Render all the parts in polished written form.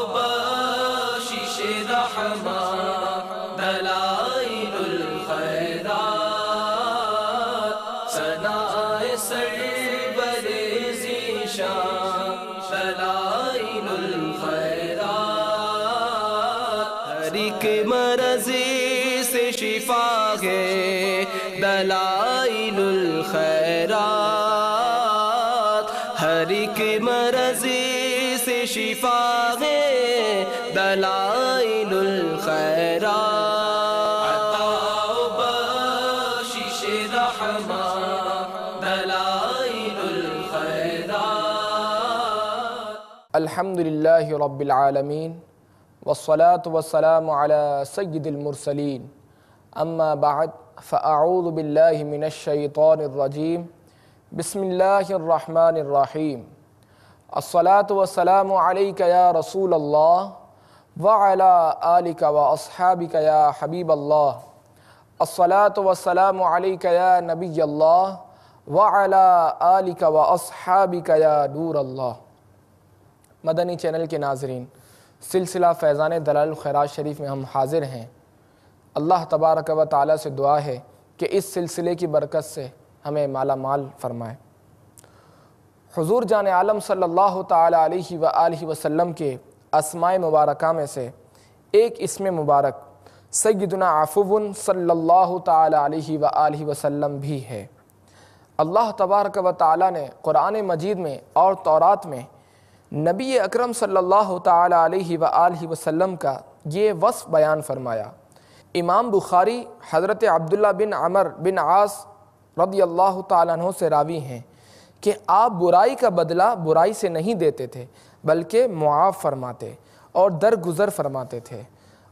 بخشش رحمت دلائل الخیرات ثنائے سرور ذیشان دلائل الخیرات ہر ایک مرض سے شفا ہے دلائل الخیرات ہر ایک مرض سے شفا ہے دلائل الخیرات عطا و بخشش رحمت دلائل الخیرات الحمدللہ رب العالمین والصلاة والسلام على سید المرسلین اما بعد فاعوذ باللہ من الشیطان الرجیم بسم اللہ الرحمن الرحیم الصلاة والسلام علیک یا رسول اللہ وعلی آلک واصحابک یا حبیب اللہ الصلاة والسلام علیک یا نبی اللہ وعلی آلک واصحابک یا نور اللہ۔ مدنی چینل کے ناظرین، سلسلہ فیضان دلائل الخیرات شریف میں ہم حاضر ہیں۔ اللہ تبارک و تعالیٰ سے دعا ہے کہ اس سلسلے کی برکت سے ہمیں مالا مال فرمائے۔ حضور جان عالم صلی اللہ تعالیٰ علیہ وآلہ وسلم کے اسماء مبارکہ میں سے ایک اسم مبارک سیدنا عفو صلی اللہ تعالیٰ علیہ وآلہ وسلم بھی ہے۔ اللہ تبارک و تعالیٰ نے قرآن مجید میں اور تورات میں نبی اکرم صلی اللہ تعالیٰ علیہ وآلہ وسلم کا یہ وصف بیان فرمایا۔ امام بخاری حضرت عبداللہ بن عمر بن عاص رضی اللہ تعالیٰ عنہ سے راوی ہیں کہ آپ برائی کا بدلہ برائی سے نہیں دیتے تھے بلکہ معاف فرماتے اور درگزر فرماتے تھے۔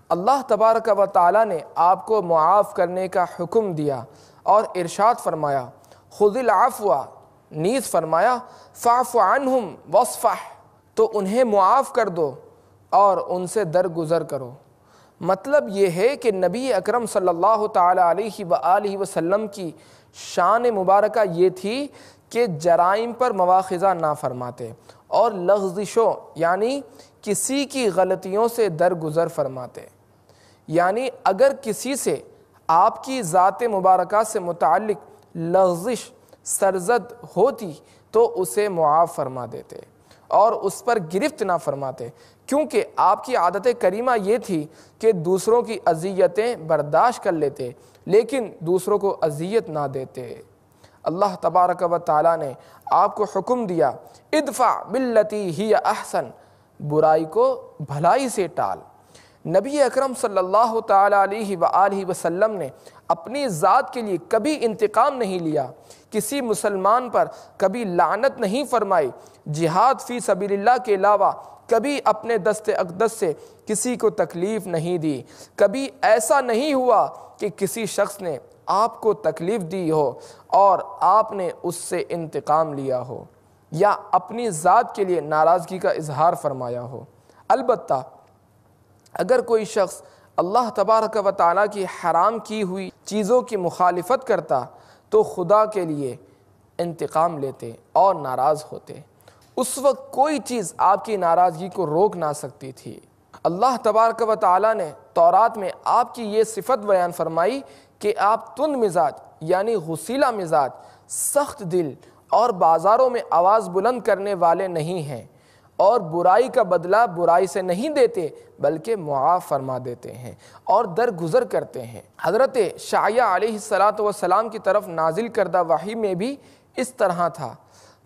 اللہ تبارک و تعالیٰ نے آپ کو معاف کرنے کا حکم دیا اور ارشاد فرمایا خذ العفو، نیز فرمایا فاعف عنہم واصفح، تو انہیں معاف کر دو اور ان سے درگزر کرو۔ مطلب یہ ہے کہ نبی اکرم صلی اللہ تعالیٰ علیہ وآلہ وسلم کی شان مبارکہ یہ تھی کہ جرائم پر مواخذہ نہ فرماتے اور لغزشوں یعنی کسی کی غلطیوں سے درگزر فرماتے۔ یعنی اگر کسی سے آپ کی ذات مبارکہ سے متعلق لغزش سرزد ہوتی تو اسے معاف فرما دیتے اور اس پر گرفت نہ فرماتے، کیونکہ آپ کی عادت کریمہ یہ تھی کہ دوسروں کی اذیتیں برداشت کر لیتے لیکن دوسروں کو اذیت نہ دیتے۔ اللہ تبارک و تعالیٰ نے آپ کو حکم دیا ادفع باللتی ہی احسن، برائی کو بھلائی سے ٹال۔ نبی اکرم صلی اللہ تعالیٰ علیہ وآلہ وسلم نے اپنی ذات کے لیے کبھی انتقام نہیں لیا، کسی مسلمان پر کبھی لعنت نہیں فرمائی، جہاد فی سبیل اللہ کے علاوہ کبھی اپنے دست اقدس سے کسی کو تکلیف نہیں دی، کبھی ایسا نہیں ہوا کہ کسی شخص نے آپ کو تکلیف دی ہو اور آپ نے اس سے انتقام لیا ہو یا اپنی ذات کے لیے ناراضگی کا اظہار فرمایا ہو۔ البتہ اگر کوئی شخص اللہ تبارک و تعالیٰ کی حرام کی ہوئی چیزوں کی مخالفت کرتا تو خدا کے لیے انتقام لیتے اور ناراض ہوتے۔ اس وقت کوئی چیز آپ کی ناراضگی کو روک نہ سکتی تھی۔ اللہ تبارک و تعالیٰ نے تورات میں آپ کی یہ صفت بیان فرمائی کہ آپ تند مزاج یعنی غصیلا مزاج، سخت دل اور بازاروں میں آواز بلند کرنے والے نہیں ہیں، اور برائی کا بدلہ برائی سے نہیں دیتے بلکہ معاف فرما دیتے ہیں اور درگزر کرتے ہیں۔ حضرت شعیہ علیہ السلام کی طرف نازل کردہ وحی میں بھی اس طرح تھا۔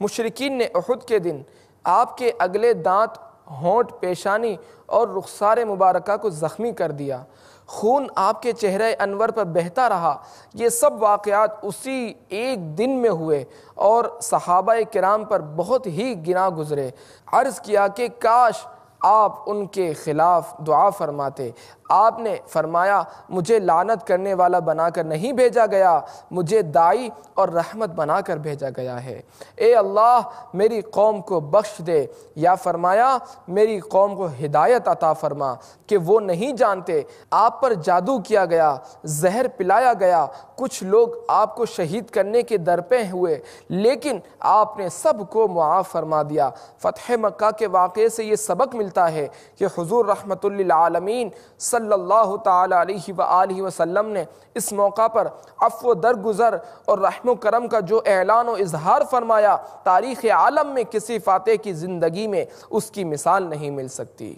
مشرکین نے احد کے دن آپ کے اگلے دانت، ہونٹ، پیشانی اور رخسار مبارکہ کو زخمی کر دیا، خون آپ کے چہرے انور پر بہتا رہا۔ یہ سب واقعات اسی ایک دن میں ہوئے اور صحابہ کرام پر بہت ہی گراں گزرے۔ عرض کیا کہ کاش آپ ان کے خلاف دعا فرماتے۔ آپ نے فرمایا مجھے لعنت کرنے والا بنا کر نہیں بھیجا گیا، مجھے داعی اور رحمت بنا کر بھیجا گیا ہے۔ اے اللہ میری قوم کو بخش دے، یا فرمایا میری قوم کو ہدایت عطا فرما کہ وہ نہیں جانتے۔ آپ پر جادو کیا گیا، زہر پلایا گیا، کچھ لوگ آپ کو شہید کرنے کے درپے ہوئے، لیکن آپ نے سب کو معاف فرما دیا۔ فتح مکہ کے واقعے سے یہ سبق ملتا ملتا ہے کہ حضور رحمت للعالمین صلی اللہ تعالی علیہ وآلہ وسلم نے اس موقع پر عفو و درگزر اور رحم و کرم کا جو اعلان و اظہار فرمایا، تاریخ عالم میں کسی فاتح کی زندگی میں اس کی مثال نہیں مل سکتی۔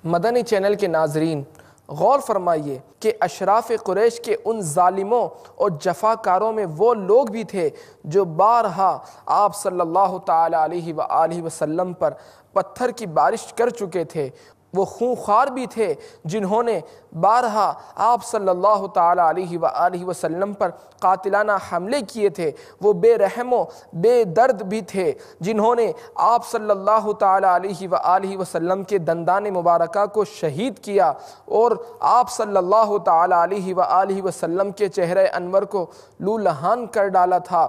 مدنی چینل کے ناظرین، غور فرمائیے کہ اشراف قریش کے ان ظالموں اور جفاکاروں میں وہ لوگ بھی تھے جو بارہا آپ صلی اللہ تعالی علیہ وآلہ وسلم پر پتھر کی بارش کر چکے تھے۔ وہ خونخوار بھی تھے جنہوں نے بارہا آپ صلی اللہ تعالی علیہ وآلہ وسلم پر قاتلانہ حملے کیے تھے۔ وہ بے رحم و بے درد بھی تھے جنہوں نے آپ صلی اللہ تعالی علیہ وآلہ وسلم کے دندان مبارکہ کو شہید کیا اور آپ صلی اللہ تعالی علیہ وآلہ وسلم کے چہرہ انور کو لولہان کر ڈالا تھا۔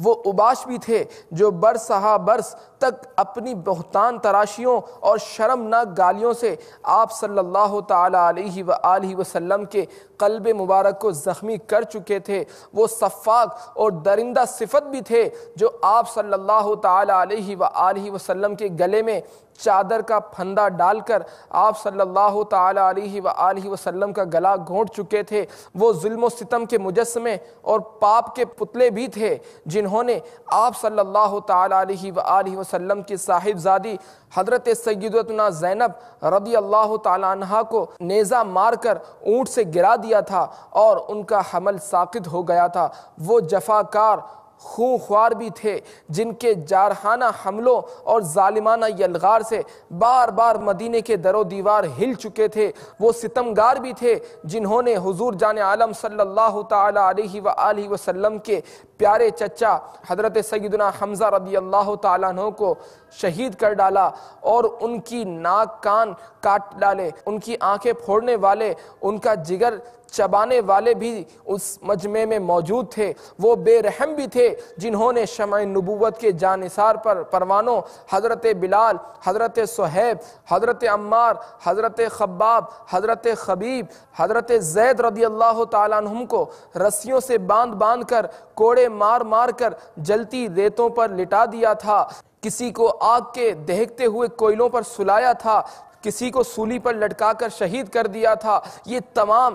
وہ اوباش بھی تھے جو برسہا برس تک اپنی بہتان تراشیوں اور شرمناک گالیوں سے آپ صلی اللہ تعالی علیہ وآلہ وسلم کے قلب مبارک کو زخمی کر چکے تھے۔ وہ صفاق اور درندہ صفت بھی تھے جو آپ صلی اللہ تعالی علیہ وآلہ وسلم کے گلے میں چادر کا پھندا ڈال کر آپ صلی اللہ تعالی علیہ وآلہ وسلم کا گلا گھونٹ چکے تھے۔ وہ ظلم و ستم کے مجسمے اور پاپ کے پتلے بھی تھے جنہوں نے آپ صلی اللہ تعالی علیہ وآلہ وسلم کی صاحبزادی حضرت سیدتنا زینب رضی اللہ تعالی عنہا کو نیزہ مار کر اونٹ سے گرا دیا تھا اور ان کا حمل ساقط ہو گیا تھا۔ وہ جفاکار خونخوار بھی تھے جن کے جارحانہ حملوں اور ظالمانہ یلغار سے بار بار مدینے کے در و دیوار ہل چکے تھے۔ وہ ستمگار بھی تھے جنہوں نے حضور جان عالم صلی اللہ تعالی علیہ وآلہ وسلم کے پیارے چچا حضرت سیدنا حمزہ رضی اللہ تعالیٰ عنہ کو شہید کر ڈالا اور ان کی ناک کان کاٹ ڈالے، ان کی آنکھیں پھوڑنے والے، ان کا جگر چبانے والے بھی اس مجمع میں موجود تھے۔ وہ بے رحم بھی تھے جنہوں نے شمع نبوت کے جانثار پر پروانوں حضرت بلال، حضرت صہیب، حضرت عمار، حضرت خباب، حضرت خبیب، حضرت زید رضی اللہ تعالیٰ عنہم کو رسیوں سے باندھ باندھ کر، کوڑے مار مار کر جلتی ریتوں پر لٹا دیا تھا، کسی کو آگ کے دہکتے ہوئے کوئلوں پر سلایا تھا، کسی کو سولی پر لٹکا کر شہید کر دیا تھا۔ یہ تمام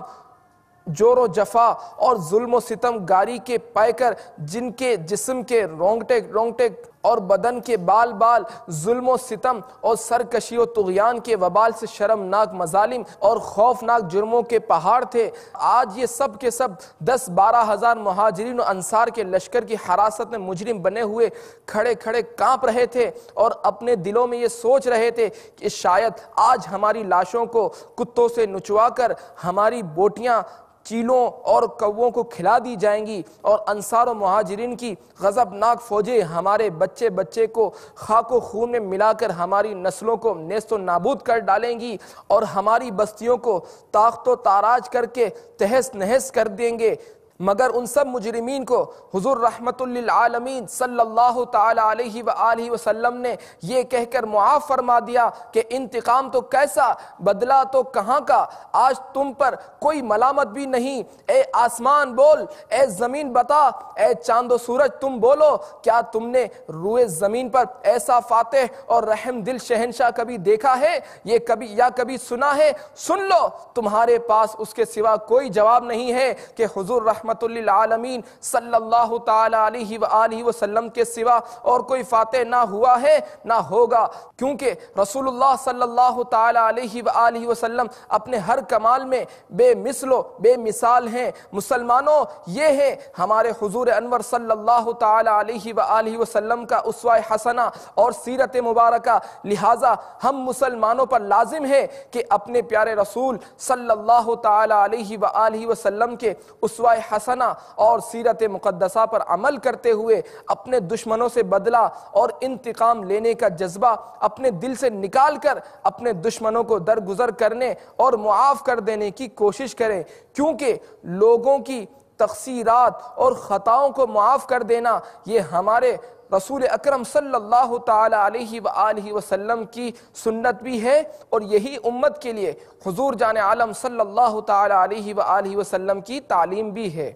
جور و جفا اور ظلم و ستم گاری کے پیکر جن کے جسم کے رونگٹے اور بدن کے بال بال ظلم و ستم اور سرکشی و طغیان کے وبال سے شرمناک مظالم اور خوفناک جرموں کے پہاڑ تھے، آج یہ سب کے سب 10-12 ہزار مہاجرین و انصار کے لشکر کی حراست میں مجرم بنے ہوئے کھڑے کھڑے کانپ رہے تھے اور اپنے دلوں میں یہ سوچ رہے تھے کہ شاید آج ہماری لاشوں کو کتوں سے نچوا کر ہماری بوٹیاں چیلوں اور کووں کو کھلا دی جائیں گی اور انصار و مہاجرین کی غضبناک فوجیں ہمارے بچے کو خاک و خون میں ملا کر ہماری نسلوں کو نیست و نابود کر ڈالیں گی اور ہماری بستیوں کو تاخت و تاراج کر کے تہس نہس کر دیں گے۔ مگر ان سب مجرمین کو حضور رحمت للعالمین صلی اللہ تعالی علیہ وآلہ وسلم نے یہ کہہ کر معاف فرما دیا کہ انتقام تو کیسا، بدلہ تو کہاں کا، آج تم پر کوئی ملامت بھی نہیں۔ اے آسمان بول، اے زمین بتا، اے چاند و سورج تم بولو، کیا تم نے روئے زمین پر ایسا فاتح اور رحم دل شہنشاہ کبھی دیکھا ہے یہ کبھی سنا ہے؟ سن لو، تمہارے پاس اس کے سوا کوئی جواب نہیں ہے کہ حضور رحمت للعالمین صلی اللہ تعالی علیہ وآلہ وسلم کے سوا اور کوئی فاتح نہ ہوا ہے نہ ہوگا، کیونکہ رسول اللہ صلی اللہ تعالی علیہ وآلہ وسلم اپنے ہر کمال میں بے مثل و بے مثال ہیں۔ مسلمانوں، یہ ہے ہمارے حضور انور صلی اللہ تعالی علیہ وآلہ وسلم کا اسوہ حسنہ اور سیرت مبارکہ، لہٰذا ہم مسلمانوں پر لازم ہے کہ اپنے پیارے رسول صلی اللہ تعالی علیہ وآلہ وسلم کے اسوہ حسنہ اور سیرت مقدسہ پر عمل کرتے ہوئے اپنے دشمنوں سے بدلہ اور انتقام لینے کا جذبہ اپنے دل سے نکال کر اپنے دشمنوں کو درگزر کرنے اور معاف کر دینے کی کوشش کریں، کیونکہ لوگوں کی تقصیرات اور خطاؤں کو معاف کر دینا یہ ہمارے رسول اکرم صلی اللہ تعالی علیہ وآلہ وسلم کی سنت بھی ہے اور یہی امت کے لیے حضور جان عالم صلی اللہ تعالی علیہ وآلہ وسلم کی تعلیم بھی ہے۔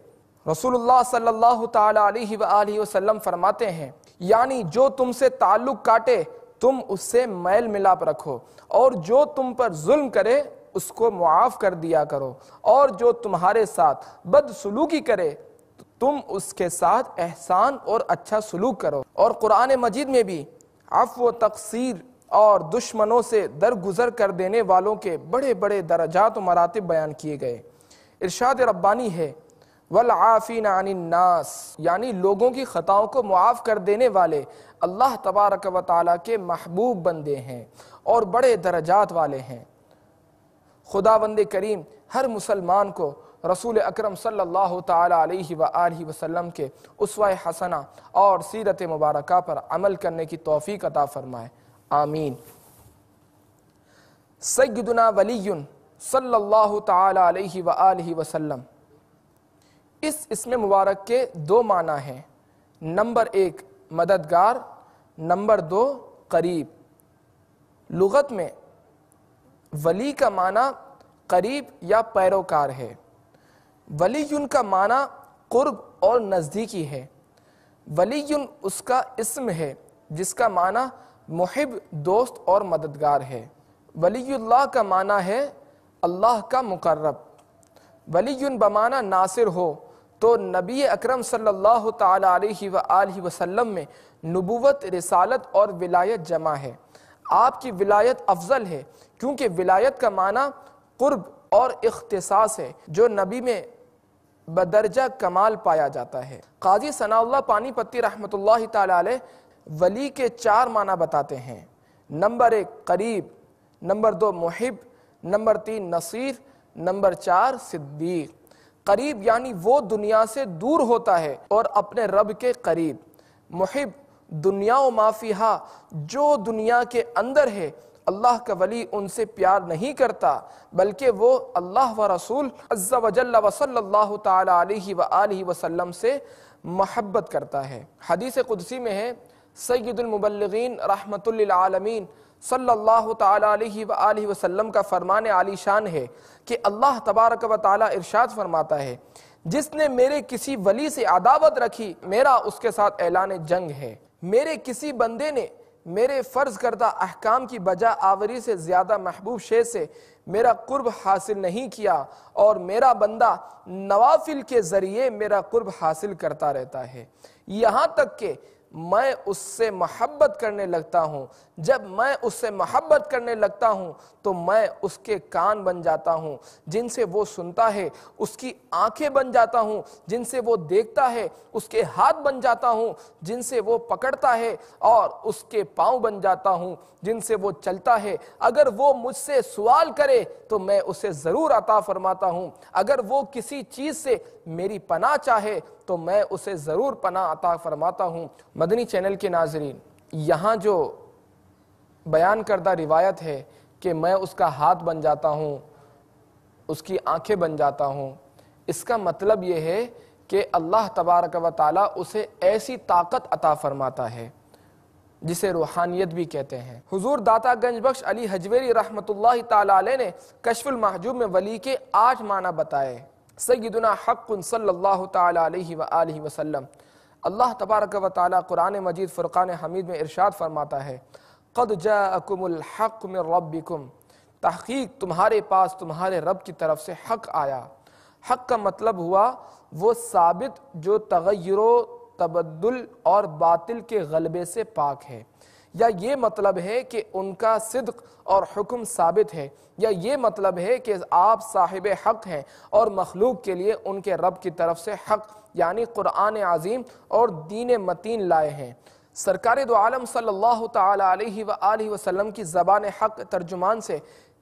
رسول اللہ صلی اللہ تعالی علیہ وآلہ وسلم فرماتے ہیں، یعنی جو تم سے تعلق کاٹے تم اس سے میل ملاپ رکھو، اور جو تم پر ظلم کرے اس کو معاف کر دیا کرو، اور جو تمہارے ساتھ بد سلوکی کرے تم اس کے ساتھ احسان اور اچھا سلوک کرو۔ اور قرآن مجید میں بھی عفو و تقصیر اور دشمنوں سے درگزر کر دینے والوں کے بڑے بڑے درجات و مراتب بیان کیے گئے۔ ارشاد ربانی ہے وَالْعَافِينَ عَنِ النَّاسِ، یعنی لوگوں کی خطاؤں کو معاف کر دینے والے اللہ تبارک و تعالیٰ کے محبوب بندے ہیں اور بڑے درجات والے ہیں۔ خداوند کریم ہر مسلمان کو رسول اکرم صلی اللہ تعالیٰ علیہ وآلہ وسلم کے اسوہ حسنہ اور سیرت مبارکہ پر عمل کرنے کی توفیق عطا فرمائے، آمین۔ سیدنا ولی صلی اللہ تعالیٰ علیہ وآلہ وسلم، اس اسم مبارک کے دو معنی ہیں، نمبر 1 مددگار، نمبر 2 قریب۔ لغت میں ولی کا معنی قریب یا پیروکار ہے، ولی کا معنی قرب اور نزدیکی ہے۔ ولی اس کا اسم ہے جس کا معنی محب، دوست اور مددگار ہے۔ ولی اللہ کا معنی ہے اللہ کا مقرب۔ ولی بمعنی ناصر ہو تو نبی اکرم صلی اللہ تعالیٰ علیہ وآلہ وسلم میں نبوت، رسالت اور ولایت جمع ہے۔ آپ کی ولایت افضل ہے کیونکہ ولایت کا معنی قرب اور اختصاص ہے جو نبی میں بدرجہ کمال پایا جاتا ہے۔ قاضی ثناء اللہ پانی پتی رحمۃ اللہ تعالیٰ علیہ ولی کے 4 معنی بتاتے ہیں، نمبر 1 قریب، نمبر 2 محب، نمبر 3 نصیر، نمبر 4 صدیق۔ قریب یعنی وہ دنیا سے دور ہوتا ہے اور اپنے رب کے قریب۔ محب دنیا و ما فیہا، جو دنیا کے اندر ہے اللہ کا ولی ان سے پیار نہیں کرتا بلکہ وہ اللہ و رسول عز و جل و صلی اللہ تعالیٰ علیہ وآلہ وسلم سے محبت کرتا ہے۔ حدیث قدسی میں ہے سید المبلغین رحمت للعالمین صلی اللہ تعالیٰ علیہ وآلہ وسلم کا فرمان عالی شان ہے کہ اللہ تبارک و تعالیٰ ارشاد فرماتا ہے جس نے میرے کسی ولی سے عداوت رکھی میرا اس کے ساتھ اعلان جنگ ہے۔ میرے کسی بندے نے میرے فرض کردہ احکام کی بجا آوری سے زیادہ محبوب شے سے میرا قرب حاصل نہیں کیا اور میرا بندہ نوافل کے ذریعے میرا قرب حاصل کرتا رہتا ہے، یہاں تک کہ میں اس سے محبت کرنے لگتا ہوں۔ جب میں اس سے محبت کرنے لگتا ہوں تو میں اس کے کان بن جاتا ہوں جن سے وہ سنتا ہے، اس کی آنکھیں بن جاتا ہوں جن سے وہ دیکھتا ہے، اس کے ہاتھ بن جاتا ہوں جن سے وہ پکڑتا ہے، اور اس کے پاؤں بن جاتا ہوں جن سے وہ چلتا ہے۔ اگر وہ مجھ سے سوال کرے تو میں اسے ضرور عطا فرماتا ہوں، اگر وہ کسی چیز سے میری پناہ چاہے تو میں اسے ضرور پناہ عطا فرماتا ہوں۔ مدنی چینل کے ناظرین، یہاں جو بیان کردہ روایت ہے کہ میں اس کا ہاتھ بن جاتا ہوں، اس کی آنکھیں بن جاتا ہوں، اس کا مطلب یہ ہے کہ اللہ تبارک و تعالیٰ اسے ایسی طاقت عطا فرماتا ہے جسے روحانیت بھی کہتے ہیں۔ حضور داتا گنج بخش علی حجویری رحمت اللہ تعالیٰ علیہ نے کشف المحجوب میں ولی کے 8 معنی بتائے۔ سیدنا حق صلی اللہ تعالیٰ علیہ وآلہ وسلم، اللہ تبارک و تعالیٰ قرآن مجید فرقان حمید میں ارشاد فرماتا ہے قد جاءکم الحق من ربکم، تحقیق تمہارے پاس تمہارے رب کی طرف سے حق آیا۔ حق کا مطلب ہوا وہ ثابت جو تغیر و تبدل اور باطل کے غلبے سے پاک ہے، یا یہ مطلب ہے کہ ان کا صدق اور حکم ثابت ہے، یا یہ مطلب ہے کہ آپ صاحب حق ہیں اور مخلوق کے لیے ان کے رب کی طرف سے حق یعنی قرآن عظیم اور دین متین لائے ہیں۔ سرکار دو عالم صلی اللہ تعالیٰ علیہ وآلہ وسلم کی زبان حق ترجمان سے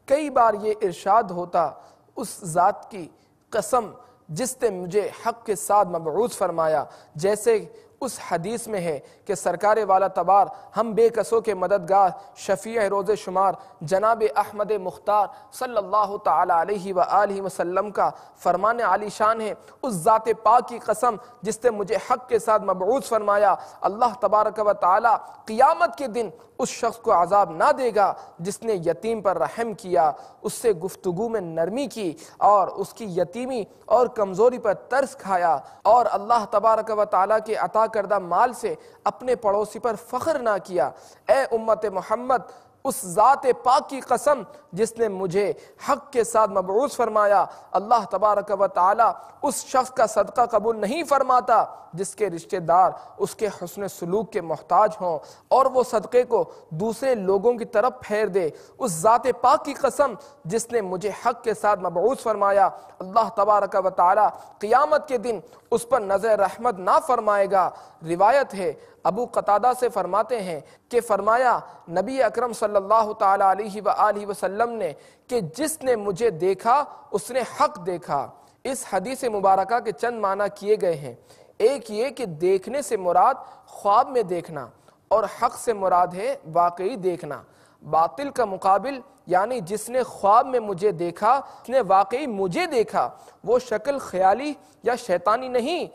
کئی بار یہ ارشاد ہوتا اس ذات کی قسم جس نے مجھے حق کے ساتھ مبعوث فرمایا، جیسے اس حدیث میں ہے کہ سرکار والا تبار ہم بے کسوں کے مددگار شفیع روز شمار جناب احمد مختار صلی اللہ تعالیٰ علیہ وآلہ وسلم کا فرمان عالی شان ہے، اس ذات پاک کی قسم جس نے مجھے حق کے ساتھ مبعوث فرمایا، اللہ تبارک و تعالیٰ قیامت کے دن اس شخص کو عذاب نہ دے گا جس نے یتیم پر رحم کیا، اس سے گفتگو میں نرمی کی اور اس کی یتیمی اور کمزوری پر ترس کھایا، اور اللہ تبارک و تعالیٰ کے عطا کردہ مال سے اپنے پڑوسی پر فخر نہ کیا۔ اے امت محمد، اس ذات پاک کی قسم جس نے مجھے حق کے ساتھ مبعوث فرمایا، اللہ تبارک و تعالی اس شخص کا صدقہ قبول نہیں فرماتا جس کے رشتہ دار اس کے حسن سلوک کے محتاج ہوں اور وہ صدقے کو دوسرے لوگوں کی طرف پھیر دے۔ اس ذات پاک کی قسم جس نے مجھے حق کے ساتھ مبعوث فرمایا، اللہ تبارک و تعالی قیامت کے دن اس پر نظر رحمت نہ فرمائے گا۔ روایت ہے ابو قتادہ سے فرماتے ہیں کہ فرمایا نبی اکرم صلی اللہ تعالی علیہ وآلہ وسلم نے کہ جس نے مجھے دیکھا اس نے حق دیکھا۔ اس حدیث مبارکہ کے چند معنی کیے گئے ہیں۔ ایک یہ کہ دیکھنے سے مراد خواب میں دیکھنا، اور حق سے مراد ہے واقعی دیکھنا۔ باطل کا مقابل یعنی جس نے خواب میں مجھے دیکھا، اس نے واقعی مجھے دیکھا، وہ شکل خیالی یا شیطانی نہیں،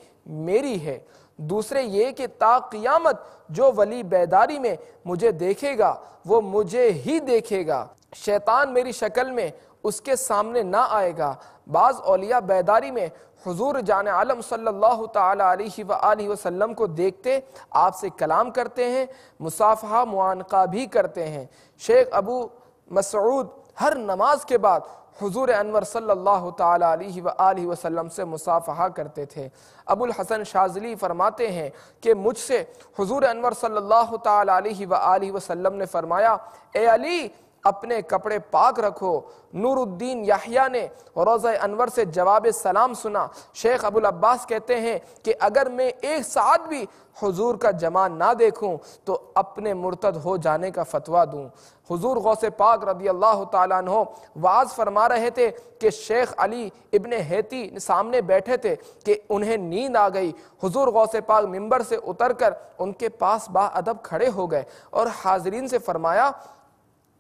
میری ہے۔ دوسرے یہ کہ تا قیامت جو ولی بیداری میں مجھے دیکھے گا وہ مجھے ہی دیکھے گا، شیطان میری شکل میں اس کے سامنے نہ آئے گا۔ بعض اولیاء بیداری میں حضور جان عالم صلی اللہ تعالی علیہ وآلہ وسلم کو دیکھتے آپ سے کلام کرتے ہیں، مصافحہ معانقہ بھی کرتے ہیں۔ شیخ ابو مسعود ہر نماز کے بعد حضور انور صلی اللہ تعالی علیہ وآلہ وسلم سے مصافحہ کرتے تھے۔ ابو الحسن شاذلی فرماتے ہیں کہ مجھ سے حضور انور صلی اللہ تعالی علیہ وآلہ وسلم نے فرمایا، اے علی اپنے کپڑے پاک رکھو۔ نور الدین یحییٰ نے روضہ انور سے جواب سلام سنا۔ شیخ ابو العباس کہتے ہیں کہ اگر میں ایک ساعت بھی حضور کا جمال نہ دیکھوں تو اپنے مرتد ہو جانے کا فتویٰ دوں۔ حضور غوث پاک رضی اللہ تعالیٰ عنہ وعظ فرما رہے تھے کہ شیخ علی ابن حیتی سامنے بیٹھے تھے کہ انہیں نیند آ گئی۔ حضور غوث پاک ممبر سے اتر کر ان کے پاس با ادب کھڑے ہو گئے اور حاضرین سے فرمایا،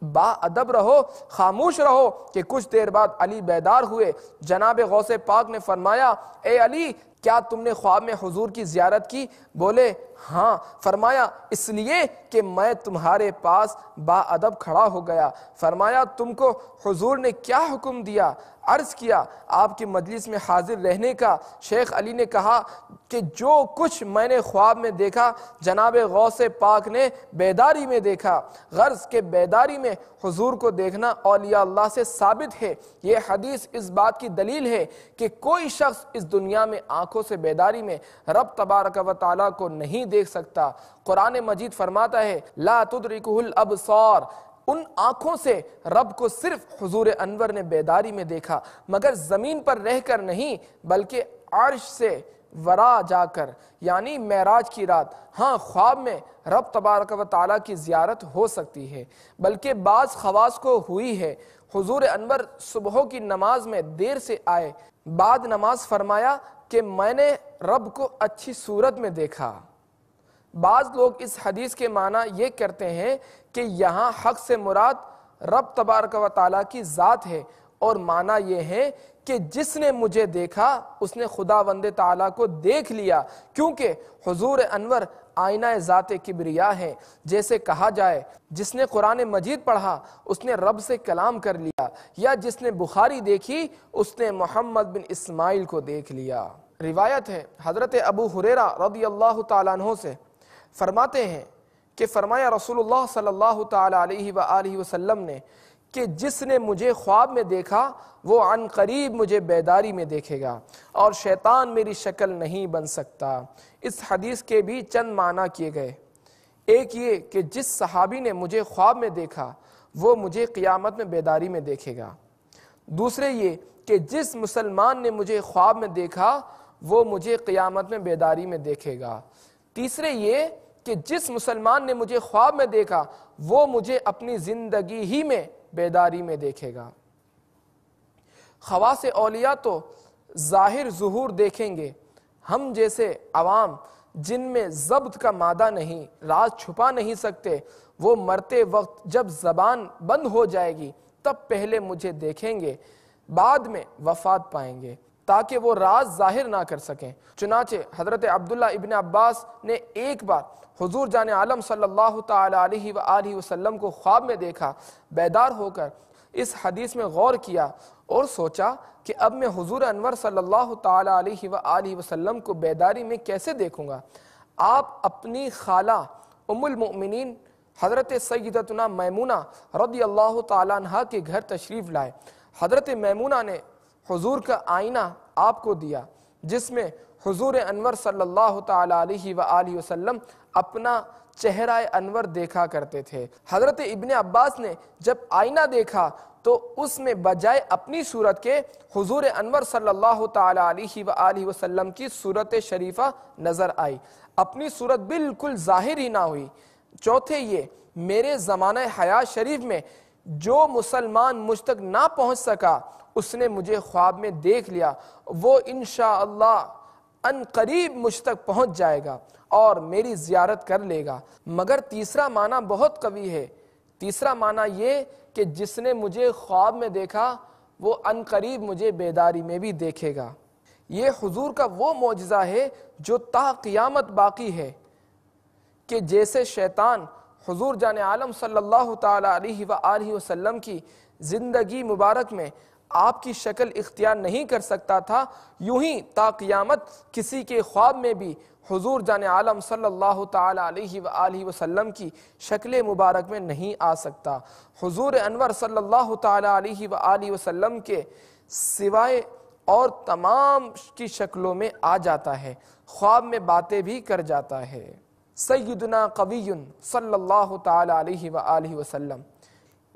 با ادب رہو، خاموش رہو، کہ کچھ دیر بعد علی بیدار ہوئے۔ جناب غوث پاک نے فرمایا، اے علی کیا تم نے خواب میں حضور کی زیارت کی؟ بولے ہاں۔ فرمایا اس لیے کہ میں تمہارے پاس با ادب کھڑا ہو گیا۔ فرمایا تم کو حضور نے کیا حکم دیا؟ عرض کیا آپ کی مجلس میں حاضر رہنے کا۔ شیخ علی نے کہا کہ جو کچھ میں نے خواب میں دیکھا جناب غوث پاک نے بیداری میں دیکھا۔ غرض کہ بیداری میں حضور کو دیکھنا اولیاء اللہ سے ثابت ہے۔ یہ حدیث اس بات کی دلیل ہے کہ کوئی شخص اس دنیا میں آنکھوں سے بیداری میں رب تبارک و تعالیٰ کو نہیں دیکھ سکتا۔ قرآن مجید فرماتا ہے لا تدرکہ الابصار، ان آنکھوں سے رب کو صرف حضور انور نے بیداری میں دیکھا، مگر زمین پر رہ کر نہیں بلکہ عرش سے ورا جا کر، یعنی معراج کی رات۔ ہاں خواب میں رب تبارک و تعالیٰ کی زیارت ہو سکتی ہے، بلکہ بعض خواص کو ہوئی ہے۔ حضور انور صبح کی نماز میں دیر سے آئے، بعد نماز فرمایا کہ میں نے رب کو اچھی صورت میں دیکھا۔ بعض لوگ اس حدیث کے معنی یہ کرتے ہیں کہ یہاں حق سے مراد رب تبارک و تعالیٰ کی ذات ہے، اور معنی یہ ہے کہ جس نے مجھے دیکھا اس نے خداوند تعالیٰ کو دیکھ لیا، کیونکہ حضور انور آئینہ ذات کبریا ہے۔ جیسے کہا جائے جس نے قرآن مجید پڑھا اس نے رب سے کلام کر لیا، یا جس نے بخاری دیکھی اس نے محمد بن اسماعیل کو دیکھ لیا۔ روایت ہے حضرت ابو ہریرہ رضی اللہ تعالیٰ عنہ سے فرماتے ہیں کہ فرمایا رسول اللہ صلی اللہ تعالی علیہ وآلہ وسلم نے کہ جس نے مجھے خواب میں دیکھا وہ عن قریب مجھے بیداری میں دیکھے گا، اور شیطان میری شکل نہیں بن سکتا۔ اس حدیث کے بھی چند معنی کیے گئے۔ ایک یہ کہ جس صحابی نے مجھے خواب میں دیکھا وہ مجھے قیامت میں بیداری میں دیکھے گا۔ دوسرے یہ کہ جس مسلمان نے مجھے خواب میں دیکھا وہ مجھے قیامت میں بیداری میں دیکھے گا۔ تیسرے یہ کہ جس مسلمان نے مجھے خواب میں دیکھا وہ مجھے اپنی زندگی ہی میں بیداری میں دیکھے گا۔ خواص اولیاء تو ظاہر ظہور دیکھیں گے، ہم جیسے عوام جن میں ضبط کا مادہ نہیں، راز چھپا نہیں سکتے، وہ مرتے وقت جب زبان بند ہو جائے گی تب پہلے مجھے دیکھیں گے، بعد میں وفات پائیں گے تاکہ وہ راز ظاہر نہ کر سکیں۔ چنانچہ حضرت عبداللہ ابن عباس نے ایک بار حضور جان عالم صلی اللہ تعالی علیہ وآلہ وسلم کو خواب میں دیکھا۔ بیدار ہو کر اس حدیث میں غور کیا اور سوچا کہ اب میں حضور انور صلی اللہ تعالی علیہ وآلہ وسلم کو بیداری میں کیسے دیکھوں گا؟ آپ اپنی خالہ ام المؤمنین حضرت سیدتنا میمونہ رضی اللہ تعالیٰ عنہ کے گھر تشریف لائے۔ حضرت میمونہ نے حضور کا آئینہ آپ کو دیا، جس میں حضور انور صلی اللہ تعالیٰ علیہ وآلہ وسلم اپنا چہرہ انور دیکھا کرتے تھے۔ حضرت ابن عباس نے جب آئینہ دیکھا تو اس میں بجائے اپنی صورت کے حضور انور صلی اللہ تعالیٰ علیہ وآلہ وسلم کی صورت شریفہ نظر آئی، اپنی صورت بالکل ظاہر ہی نہ ہوئی۔ چوتھے یہ، میرے زمانہ حیات شریف میں جو مسلمان مجھ تک نہ پہنچ سکا اس نے مجھے خواب میں دیکھ لیا، وہ انشاءاللہ ان قریب مجھ تک پہنچ جائے گا اور میری زیارت کر لے گا۔ مگر تیسرا معنی بہت قوی ہے، تیسرا معنی یہ کہ جس نے مجھے خواب میں دیکھا وہ ان قریب مجھے بیداری میں بھی دیکھے گا۔ یہ حضور کا وہ معجزہ ہے جو تا قیامت باقی ہے، کہ جیسے شیطان حضور جان عالم صلی اللہ تعالیٰ علیہ وآلہ وسلم کی زندگی مبارک میں آپ کی شکل اختیار نہیں کر سکتا تھا، یوں ہی تا قیامت کسی کے خواب میں بھی حضور جان عالم صلی اللہ تعالیٰ علیہ وآلہ وسلم کی شکل مبارک میں نہیں آ سکتا۔ حضور انور صلی اللہ تعالیٰ علیہ وآلہ وسلم کے سوائے اور تمام کی شکلوں میں آ جاتا ہے، خواب میں باتیں بھی کر جاتا ہے۔ سیدنا قوی صلی اللہ تعالیٰ علیہ وآلہ وسلم،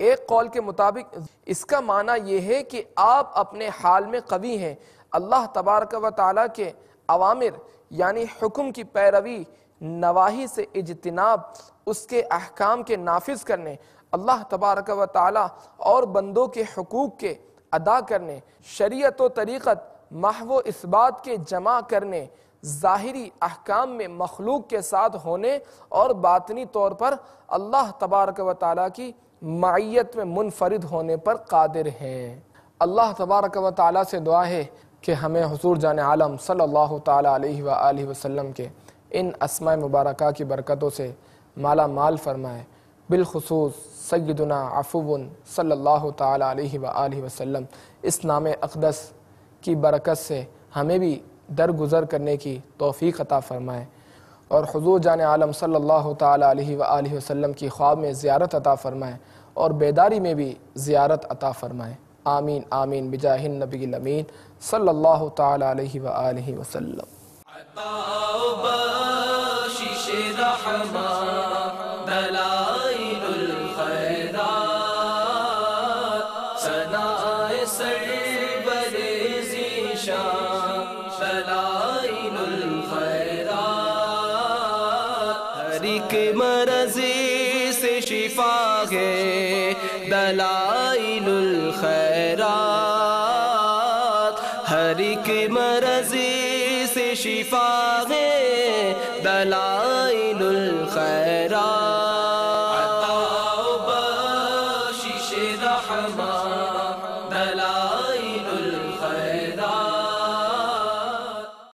ایک قول کے مطابق اس کا معنی یہ ہے کہ آپ اپنے حال میں قوی ہیں، اللہ تبارک و تعالیٰ کے اوامر یعنی حکم کی پیروی، نواہی سے اجتناب، اس کے احکام کے نافذ کرنے، اللہ تبارک و تعالیٰ اور بندوں کے حقوق کے ادا کرنے، شریعت و طریقت محو اس بات کے جمع کرنے، ظاہری احکام میں مخلوق کے ساتھ ہونے اور باطنی طور پر اللہ تبارک و تعالیٰ کی معیت میں منفرد ہونے پر قادر ہیں۔ اللہ تبارک و تعالیٰ سے دعا ہے کہ ہمیں حضور جان عالم صلی اللہ تعالیٰ علیہ وآلہ وسلم کے ان اسماء مبارکہ کی برکتوں سے مالا مال فرمائے، بالخصوص سیدنا عفو صلی اللہ تعالیٰ علیہ وآلہ وسلم اس نام اقدس کی برکت سے ہمیں بھی درگزر کرنے کی توفیق عطا فرمائے، اور حضور جان عالم صلی اللہ تعالیٰ علیہ وآلہ وسلم کی خواب میں زیارت عطا فرمائے اور بیداری میں بھی زیارت عطا فرمائے۔ آمین آمین بجاہ النبی الامین صلی اللہ تعالیٰ علیہ وآلہ وسلم۔ عطا و بخشش رحمت دلائل الخیرات، ثناء سرور ذیشان دلائل الخیرات، ہر ایک مرض سے شفا ہے دلائل الخیرات، ہر ایک مرض سے شفا ہے دلائل الخیرات۔